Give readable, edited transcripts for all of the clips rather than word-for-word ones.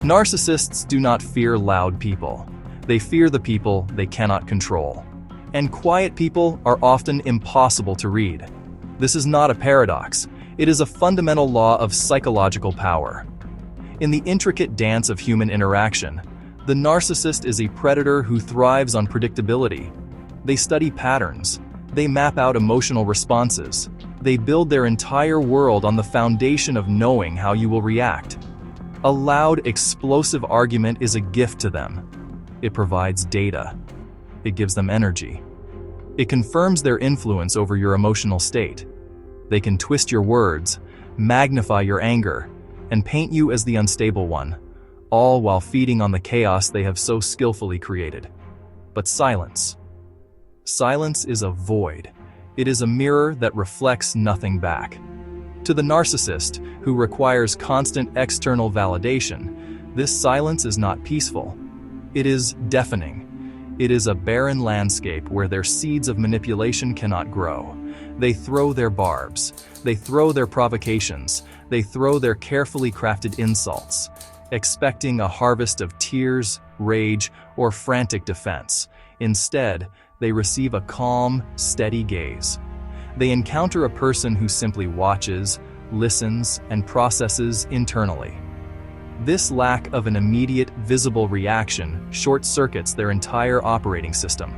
Narcissists do not fear loud people. They fear the people they cannot control. And quiet people are often impossible to read. This is not a paradox. It is a fundamental law of psychological power. In the intricate dance of human interaction, the narcissist is a predator who thrives on predictability. They study patterns. They map out emotional responses. They build their entire world on the foundation of knowing how you will react. A loud, explosive argument is a gift to them. It provides data. It gives them energy. It confirms their influence over your emotional state. They can twist your words, magnify your anger, and paint you as the unstable one, all while feeding on the chaos they have so skillfully created. But silence. Silence is a void. It is a mirror that reflects nothing back. To the narcissist, who requires constant external validation, this silence is not peaceful. It is deafening. It is a barren landscape where their seeds of manipulation cannot grow. They throw their barbs. They throw their provocations. They throw their carefully crafted insults, expecting a harvest of tears, rage, or frantic defense. Instead, they receive a calm, steady gaze. They encounter a person who simply watches, listens, and processes internally. This lack of an immediate, visible reaction short-circuits their entire operating system.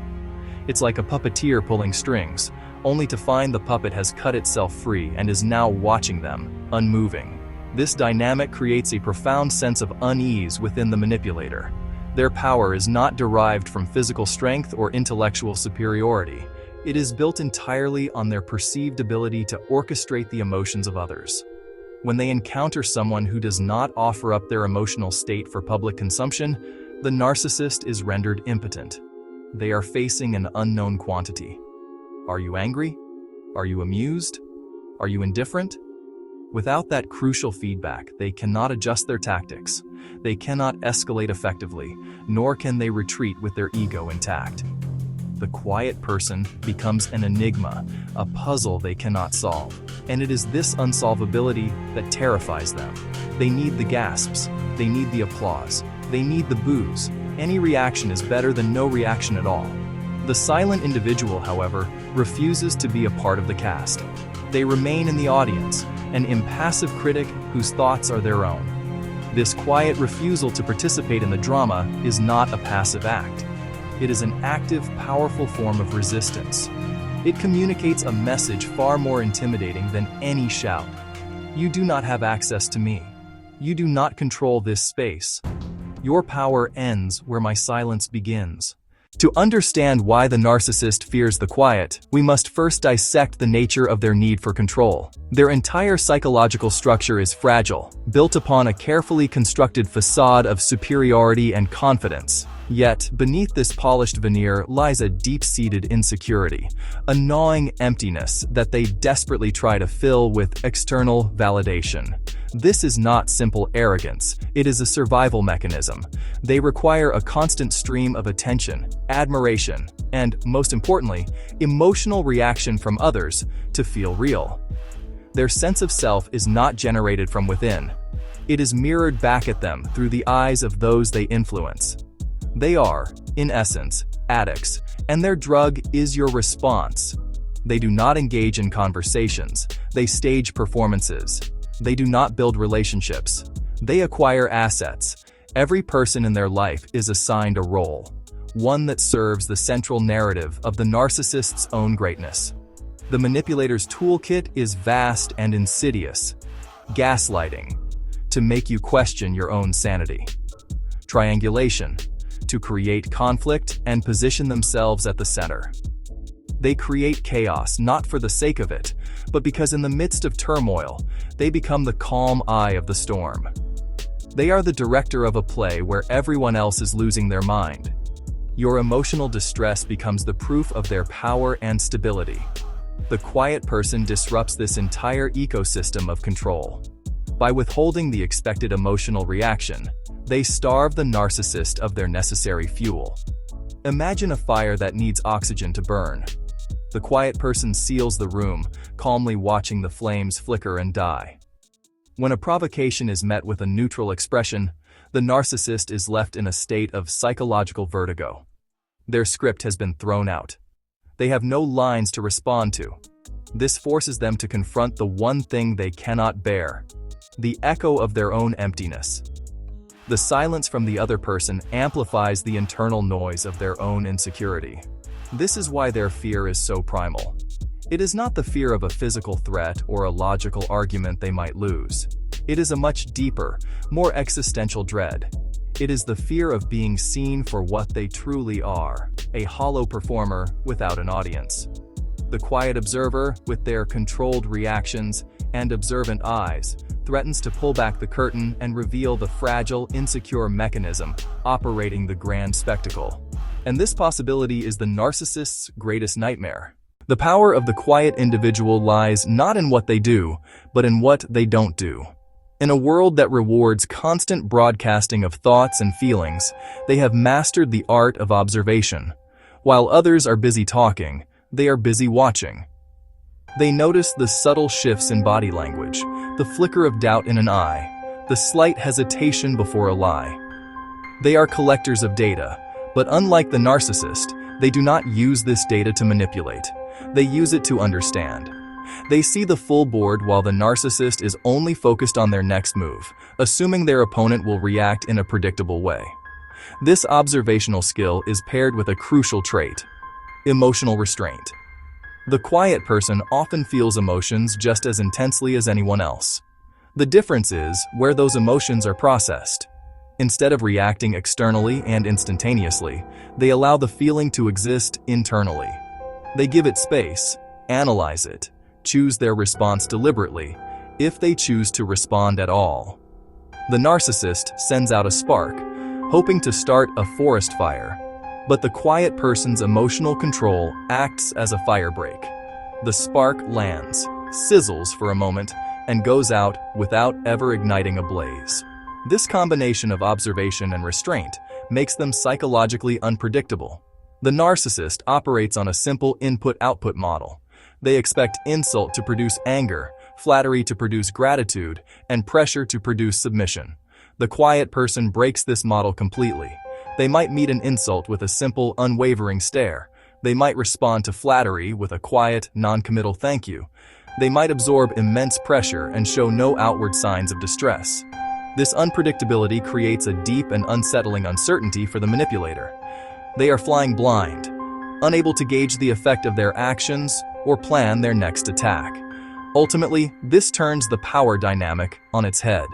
It's like a puppeteer pulling strings, only to find the puppet has cut itself free and is now watching them, unmoving. This dynamic creates a profound sense of unease within the manipulator. Their power is not derived from physical strength or intellectual superiority. It is built entirely on their perceived ability to orchestrate the emotions of others. When they encounter someone who does not offer up their emotional state for public consumption, the narcissist is rendered impotent. They are facing an unknown quantity. Are you angry? Are you amused? Are you indifferent? Without that crucial feedback, they cannot adjust their tactics. They cannot escalate effectively, nor can they retreat with their ego intact. The quiet person becomes an enigma, a puzzle they cannot solve. And it is this unsolvability that terrifies them. They need the gasps. They need the applause. They need the boos. Any reaction is better than no reaction at all. The silent individual, however, refuses to be a part of the cast. They remain in the audience, an impassive critic whose thoughts are their own. This quiet refusal to participate in the drama is not a passive act. It is an active, powerful form of resistance. It communicates a message far more intimidating than any shout. You do not have access to me. You do not control this space. Your power ends where my silence begins. To understand why the narcissist fears the quiet, we must first dissect the nature of their need for control. Their entire psychological structure is fragile, built upon a carefully constructed facade of superiority and confidence. Yet, beneath this polished veneer lies a deep-seated insecurity, a gnawing emptiness that they desperately try to fill with external validation. This is not simple arrogance, it is a survival mechanism. They require a constant stream of attention, admiration, and, most importantly, emotional reaction from others to feel real. Their sense of self is not generated from within. It is mirrored back at them through the eyes of those they influence. They are, in essence, addicts, and their drug is your response. They do not engage in conversations. They stage performances. They do not build relationships. They acquire assets. Every person in their life is assigned a role, one that serves the central narrative of the narcissist's own greatness. The manipulator's toolkit is vast and insidious. Gaslighting, to make you question your own sanity. Triangulation, to create conflict and position themselves at the center. They create chaos not for the sake of it, but because in the midst of turmoil, they become the calm eye of the storm. They are the director of a play where everyone else is losing their mind. Your emotional distress becomes the proof of their power and stability. The quiet person disrupts this entire ecosystem of control. By withholding the expected emotional reaction, they starve the narcissist of their necessary fuel. Imagine a fire that needs oxygen to burn. The quiet person seals the room, calmly watching the flames flicker and die. When a provocation is met with a neutral expression, The narcissist is left in a state of psychological vertigo. Their script has been thrown out. They have no lines to respond to. This forces them to confront the one thing they cannot bear: the echo of their own emptiness. The silence from the other person amplifies the internal noise of their own insecurity. This is why their fear is so primal. It is not the fear of a physical threat or a logical argument they might lose. It is a much deeper, more existential dread. It is the fear of being seen for what they truly are, a hollow performer without an audience. The quiet observer, with their controlled reactions and observant eyes, threatens to pull back the curtain and reveal the fragile, insecure mechanism operating the grand spectacle. And this possibility is the narcissist's greatest nightmare. The power of the quiet individual lies not in what they do, but in what they don't do. In a world that rewards constant broadcasting of thoughts and feelings, they have mastered the art of observation. While others are busy talking, they are busy watching. They notice the subtle shifts in body language, the flicker of doubt in an eye, the slight hesitation before a lie. They are collectors of data, but unlike the narcissist, they do not use this data to manipulate. They use it to understand. They see the full board while the narcissist is only focused on their next move, assuming their opponent will react in a predictable way. This observational skill is paired with a crucial trait: emotional restraint. The quiet person often feels emotions just as intensely as anyone else. The difference is where those emotions are processed. Instead of reacting externally and instantaneously, they allow the feeling to exist internally. They give it space, analyze it, choose their response deliberately, if they choose to respond at all. The narcissist sends out a spark, hoping to start a forest fire. But the quiet person's emotional control acts as a firebreak. The spark lands, sizzles for a moment, and goes out without ever igniting a blaze. This combination of observation and restraint makes them psychologically unpredictable. The narcissist operates on a simple input-output model. They expect insult to produce anger, flattery to produce gratitude, and pressure to produce submission. The quiet person breaks this model completely. They might meet an insult with a simple, unwavering stare. They might respond to flattery with a quiet, non-committal thank you. They might absorb immense pressure and show no outward signs of distress. This unpredictability creates a deep and unsettling uncertainty for the manipulator. They are flying blind, unable to gauge the effect of their actions or plan their next attack. Ultimately, this turns the power dynamic on its head.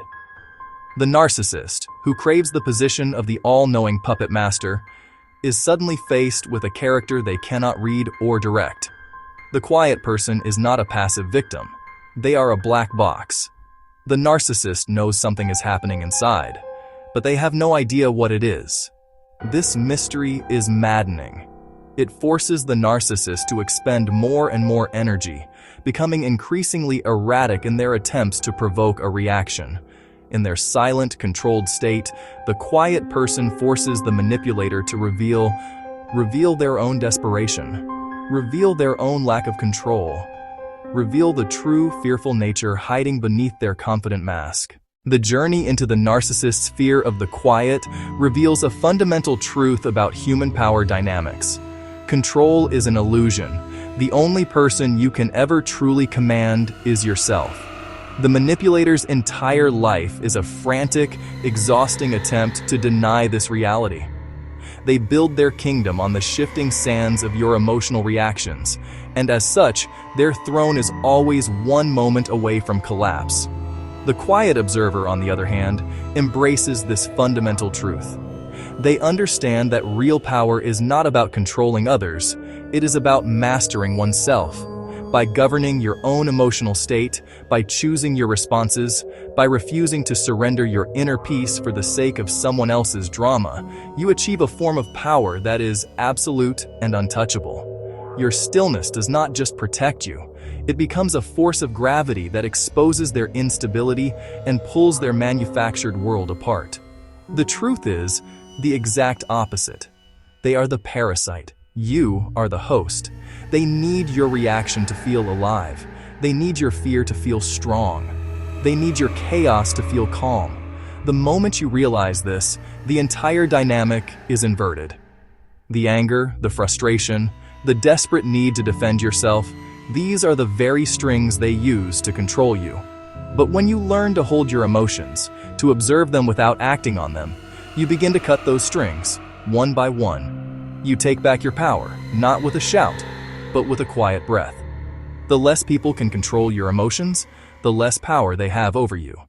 The narcissist, who craves the position of the all-knowing puppet master, is suddenly faced with a character they cannot read or direct. The quiet person is not a passive victim. They are a black box. The narcissist knows something is happening inside, but they have no idea what it is. This mystery is maddening. It forces the narcissist to expend more and more energy, becoming increasingly erratic in their attempts to provoke a reaction. In their silent, controlled state, the quiet person forces the manipulator to reveal their own desperation, reveal their own lack of control, reveal the true, fearful nature hiding beneath their confident mask. The journey into the narcissist's fear of the quiet reveals a fundamental truth about human power dynamics. Control is an illusion. The only person you can ever truly command is yourself. The manipulator's entire life is a frantic, exhausting attempt to deny this reality. They build their kingdom on the shifting sands of your emotional reactions, and as such, their throne is always one moment away from collapse. The quiet observer, on the other hand, embraces this fundamental truth. They understand that real power is not about controlling others, it is about mastering oneself. By governing your own emotional state, by choosing your responses, by refusing to surrender your inner peace for the sake of someone else's drama, you achieve a form of power that is absolute and untouchable. Your stillness does not just protect you, it becomes a force of gravity that exposes their instability and pulls their manufactured world apart. The truth is the exact opposite. They are the parasite. You are the host. They need your reaction to feel alive. They need your fear to feel strong. They need your chaos to feel calm. The moment you realize this, the entire dynamic is inverted. The anger, the frustration, the desperate need to defend yourself, these are the very strings they use to control you. But when you learn to hold your emotions, to observe them without acting on them, you begin to cut those strings, one by one. You take back your power, not with a shout, but with a quiet breath. The less people can control your emotions, the less power they have over you.